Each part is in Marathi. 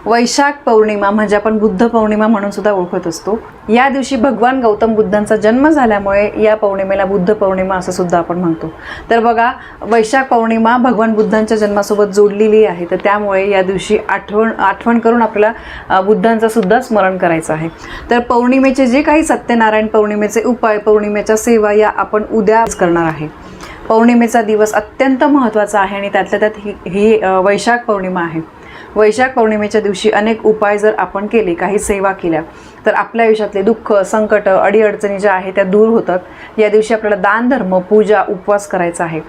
वैशाख पौर्णिमा म्हणजे आपण बुद्ध पौर्णिमा म्हणून सुद्धा ओळखत असतो। या दिवशी भगवान गौतम बुद्धांचा जन्म झाल्यामुळे या पौर्णिमेला बुद्ध पौर्णिमा असं सुद्धा आपण म्हणतो। तर बघा, वैशाख पौर्णिमा भगवान बुद्धांच्या जन्मासोबत जोडलेली आहे, तर त्यामुळे या दिवशी आठवण करून आपल्याला बुद्धांचं सुद्धा स्मरण करायचं आहे। तर पौर्णिमेचे जे काही सत्यनारायण पौर्णिमेचे उपाय, पौर्णिमेच्या सेवा या आपण उद्याच करणार आहे। पौर्णिमेचा दिवस अत्यंत महत्त्वाचा आहे आणि त्यातल्या त्यात ही वैशाख पौर्णिमा आहे। वैशाख पौर्णिमेच्या दिवशी अनेक उपाय जर आपण केले, काही सेवा केल्या, तर आपल्या आयुष्यातले दुःख, संकट, अडीअडचणी ज्या आहेत त्या दूर होतात। या दिवशी आपल्याला दान, धर्म, पूजा, उपवास करायचा आहे।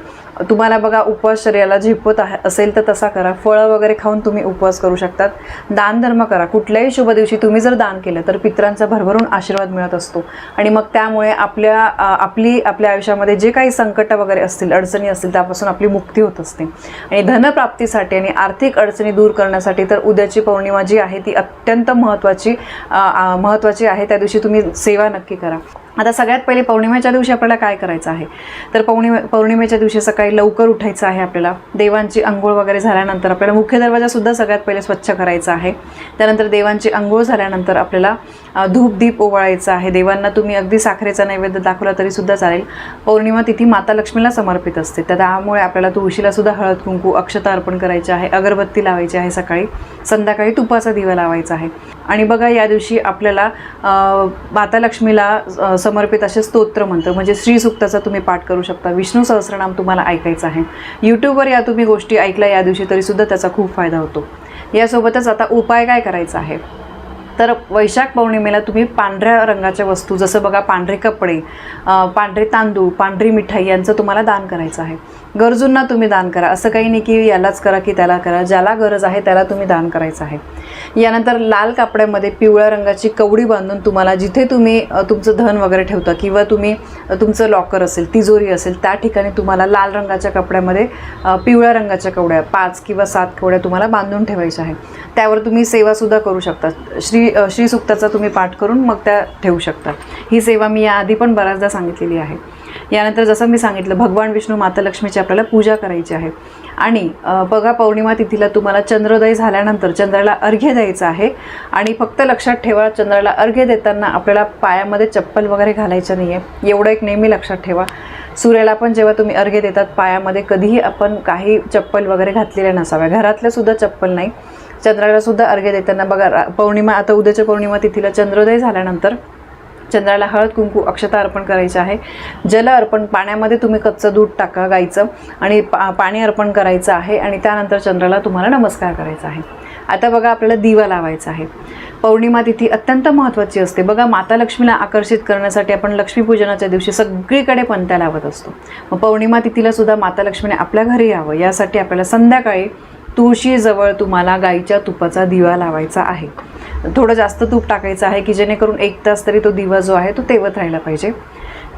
तुम्हाला बघा, उपवास शरीराला झेपत असेल तर तसा करा। फळं वगैरे खाऊन तुम्ही उपवास करू शकतात। दान धर्म करा। कुठल्याही शुभ दिवशी तुम्ही जर दान केलं तर पितरांचा भरभरून आशीर्वाद मिळत असतो आणि मग त्यामुळे आपल्या आयुष्यामध्ये जे काही संकट वगैरे असतील, अडचणी असतील, त्यापासून आपली मुक्ती होत असते। आणि धनप्राप्तीसाठी आणि आर्थिक अडचणी दूर करण्यासाठी तर उद्याची पौर्णिमा जी आहे ती अत्यंत महत्त्वाची आहे। त्या दिवशी तुम्ही सेवा नक्की करा। आता सगळ्यात पहिले पौर्णिमेच्या दिवशी आपल्याला काय करायचं आहे, तर पौर्णिमेच्या दिवशी सकाळी लवकर उठायचं आहे। आपल्याला देवांची अंघोळ वगैरे झाल्यानंतर आपल्याला मुख्य दरवाजासुद्धा सगळ्यात पहिले स्वच्छ करायचा आहे। त्यानंतर देवांची अंघोळ झाल्यानंतर आपल्याला धूप दीप ओवाळायचा आहे। देवांना तुम्ही अगदी साखरेचा नैवेद्य दाखवला तरीसुद्धा चालेल। पौर्णिमा तिथी माता लक्ष्मीला समर्पित असते, तर त्यामुळे आपल्याला तुळशीलासुद्धा हळद कुंकू, अक्षता अर्पण करायची आहे, अगरबत्ती लावायची आहे। सकाळी संध्याकाळी तुपाचा दिवा लावायचा आहे। आणि बघा, या दिवशी आपल्याला माता लक्ष्मीला समर्पित असे स्तोत्र मंत्र म्हणजे श्री सूक्ताचा तुम्ही पाठ करू शकता। विष्णू सहस्रनाम तुम्हाला ऐकायचं आहे। यूट्यूबवर या तुम्ही गोष्टी ऐकल्या या दिवशी तरीसुद्धा त्याचा खूप फायदा होतो। यासोबतच आता उपाय काय करायचा आहे, तर वैशाख पौर्णिमेला तुम्ही पांढऱ्या रंगाच्या वस्तू, जसं बघा पांढरे कपडे, पांढरे तांदूळ, पांढरी मिठाई यांचं तुम्हाला दान करायचं आहे। गरजूंना तुम्ही दान करा, असं काही नाही की यालाच करा की त्याला करा, ज्याला गरज आहे त्याला तुम्ही दान करायचं आहे। यानंतर लाल कापड्यामध्ये पिवळ्या रंगाची कवडी बांधून तुम्हाला जिथे तुम्ही तुमचं धन वगैरे ठेवता किंवा तुम्ही तुमचं लॉकर असेल, तिजोरी असेल, त्या ठिकाणी तुम्हाला लाल रंगाच्या कपड्यामध्ये पिवळ्या रंगाच्या कवड्या 5 किंवा 7 कवड्या तुम्हाला बांधून ठेवायच्या आहे। त्यावर तुम्ही सेवासुद्धा करू शकता। श्री सूक्ताचा तुम्ही पाठ करून मग त्या ठेवू शकता। ही सेवा मी याआधी पण बऱ्याचदा सांगितलेली आहे। यानंतर जसं मी सांगितलं, भगवान विष्णू, माता लक्ष्मीची आपल्याला पूजा करायची आहे। आणि बघा, पौर्णिमा तिथीला तुम्हाला चंद्रोदय झाल्यानंतर चंद्राला अर्घ्य द्यायचं आहे। आणि फक्त लक्षात ठेवा, चंद्राला अर्घ्य देताना आपल्याला पायामध्ये चप्पल वगैरे घालायचं नाही आहे, एवढं एक नेहमी लक्षात ठेवा। सूर्याला पण जेव्हा तुम्ही अर्घ्य देतात पायामध्ये कधीही आपण काही चप्पल वगैरे घातलेल्या नसाव्या, घरातल्या सुद्धा चप्पल नाही। चंद्राला सुद्धा अर्घ्य देताना बघा, पौर्णिमा आता उद्याच्या पौर्णिमा तिथीला चंद्रोदय झाल्यानंतर चंद्राला हळद कुंकू, अक्षता अर्पण करायचं आहे। जल अर्पण, पाण्यामध्ये तुम्ही कच्चं दूध टाका गाईचं आणि पाणी अर्पण करायचं आहे। आणि त्यानंतर चंद्राला तुम्हाला नमस्कार करायचा आहे। आता बघा, आपल्याला दिवा लावायचा आहे। पौर्णिमा तिथी अत्यंत महत्त्वाची असते। बघा, माता लक्ष्मीला आकर्षित करण्यासाठी आपण लक्ष्मीपूजनाच्या दिवशी सगळीकडे पणत्या लावत असतो। मग पौर्णिमा तिथीला सुद्धा माता लक्ष्मीने आपल्या घरी यावं यासाठी आपल्याला संध्याकाळी तुळशीजवळ तुम्हाला गाईच्या तुपाचा दिवा लावायचा आहे। थोडं जास्त तूप टाकायचं आहे की जेणेकरून 1 तास तरी तो दिवा जो आहे तो तेवत राहिला पाहिजे।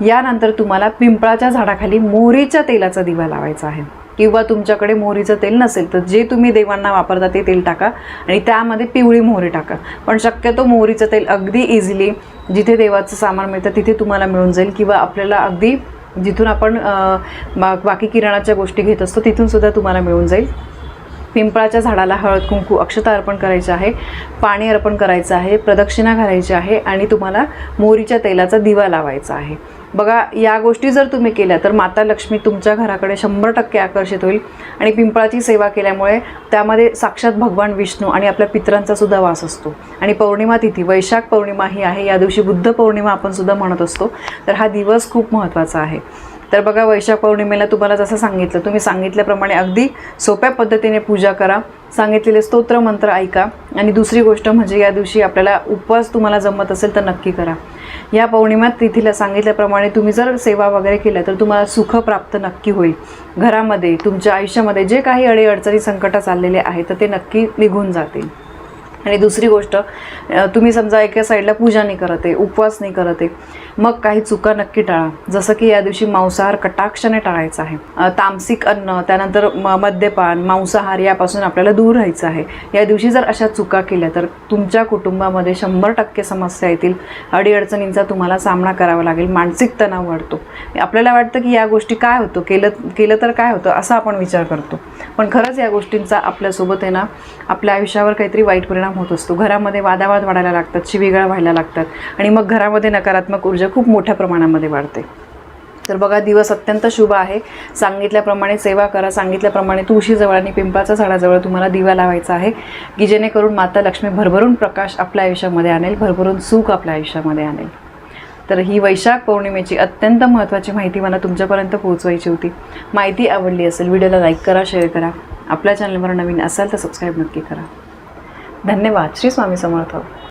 यानंतर तुम्हाला पिंपळाच्या झाडाखाली मोहरीच्या तेलाचा दिवा लावायचा आहे, किंवा तुमच्याकडे मोहरीचं तेल नसेल तर जे तुम्ही देवांना वापरता ते तेल टाका आणि त्यामध्ये पिवळी मोहरी टाका। पण शक्यतो मोहरीचं तेल अगदी इझिली जिथे देवाचं सामान मिळतं तिथे तुम्हाला मिळून जाईल, किंवा आपल्याला अगदी जिथून आपण बाकी किराणाच्या गोष्टी घेत असतो तिथून सुद्धा तुम्हाला मिळून जाईल। पिंपळाच्या झाडाला हळद कुंकू, अक्षता अर्पण करायचं आहे, पाणी अर्पण करायचं आहे, प्रदक्षिणा घालायची आहे आणि तुम्हाला मोहरीच्या तेलाचा दिवा लावायचा आहे। बघा, या गोष्टी जर तुम्ही केल्या तर माता लक्ष्मी तुमच्या घराकडे 100% आकर्षित होईल। आणि पिंपळाची सेवा केल्यामुळे त्यामध्ये साक्षात भगवान विष्णू आणि आपल्या पितरांचा सुद्धा वास असतो। आणि पौर्णिमा तिथी वैशाख पौर्णिमा ही आहे, या दिवशी बुद्ध पौर्णिमा आपण सुद्धा म्हणत असतो, तर हा दिवस खूप महत्त्वाचा आहे। तर बघा, वैशाख पौर्णिमेला तुम्हाला जसं सांगितलं, तुम्ही सांगितल्याप्रमाणे अगदी सोप्या पद्धतीने पूजा करा, सांगितलेले स्तोत्र मंत्र ऐका। आणि दुसरी गोष्ट म्हणजे या दिवशी आपल्याला उपवास तुम्हाला जमत असेल तर नक्की करा। या पौर्णिमा तिथीला सांगितल्याप्रमाणे तुम्ही जर सेवा वगैरे केल्या तर तुम्हाला सुख प्राप्त नक्की होईल। घरामध्ये, तुमच्या आयुष्यामध्ये जे काही अडीअडचणी, संकट चाललेले आहेत तर ते नक्की निघून जातील। आणि दुसरी गोष्ट, तुम्ही समजा एका साईडला पूजा नाही करत आहे, उपवास नाही करत आहे, मग काही चुका नक्की टाळा। जसं की या दिवशी मांसाहार कटाक्षाने टाळायचा आहे। तामसिक अन्न, त्यानंतर मद्यपान, मांसाहार यापासून आपल्याला दूर राहायचं आहे। या दिवशी जर अशा चुका केल्या तर तुमच्या कुटुंबामध्ये 100% समस्या येतील, अडीअडचणींचा तुम्हाला सामना करावा लागेल, मानसिक तणाव वाढतो। आपल्याला वाटतं की या गोष्टी काय होतं, केलं तर काय होतं असा आपण विचार करतो, पण खरंच या गोष्टींचा आपल्यासोबत आहे ना आपल्या आयुष्यावर काहीतरी वाईट परिणाम परिणाम होत असतो. घरामध्ये वादावाद वाढायला लागतात, शिवीगाळ व्हायला लागतात आणि मग घरामध्ये नकारात्मक ऊर्जा खूप मोठ्या प्रमाणामध्ये वाढते. तर बघा, दिवस अत्यंत शुभ आहे. सांगितल्याप्रमाणे सेवा करा. सांगितल्याप्रमाणे तुळशीजवळ आणि पिंपळाच्या झाडाजवळ तुम्हाला दिवा लावायचा आहे, की जेणेकरून माता लक्ष्मी भरभरून प्रकाश आपल्या आयुष्यामध्ये आणेल, भरभरून सुख आपल्या आयुष्यामध्ये आणेल. तर ही वैशाख पौर्णिमेची अत्यंत महत्त्वाची माहिती मला तुमच्यापर्यंत पोहोचवायची होती. माहिती आवडली असेल, व्हिडिओला लाईक करा, शेअर करा. आपल्या चॅनलवर नवीन असाल तर सबस्क्राईब नक्की करा. धन्यवाद. श्री स्वामी समर्थ.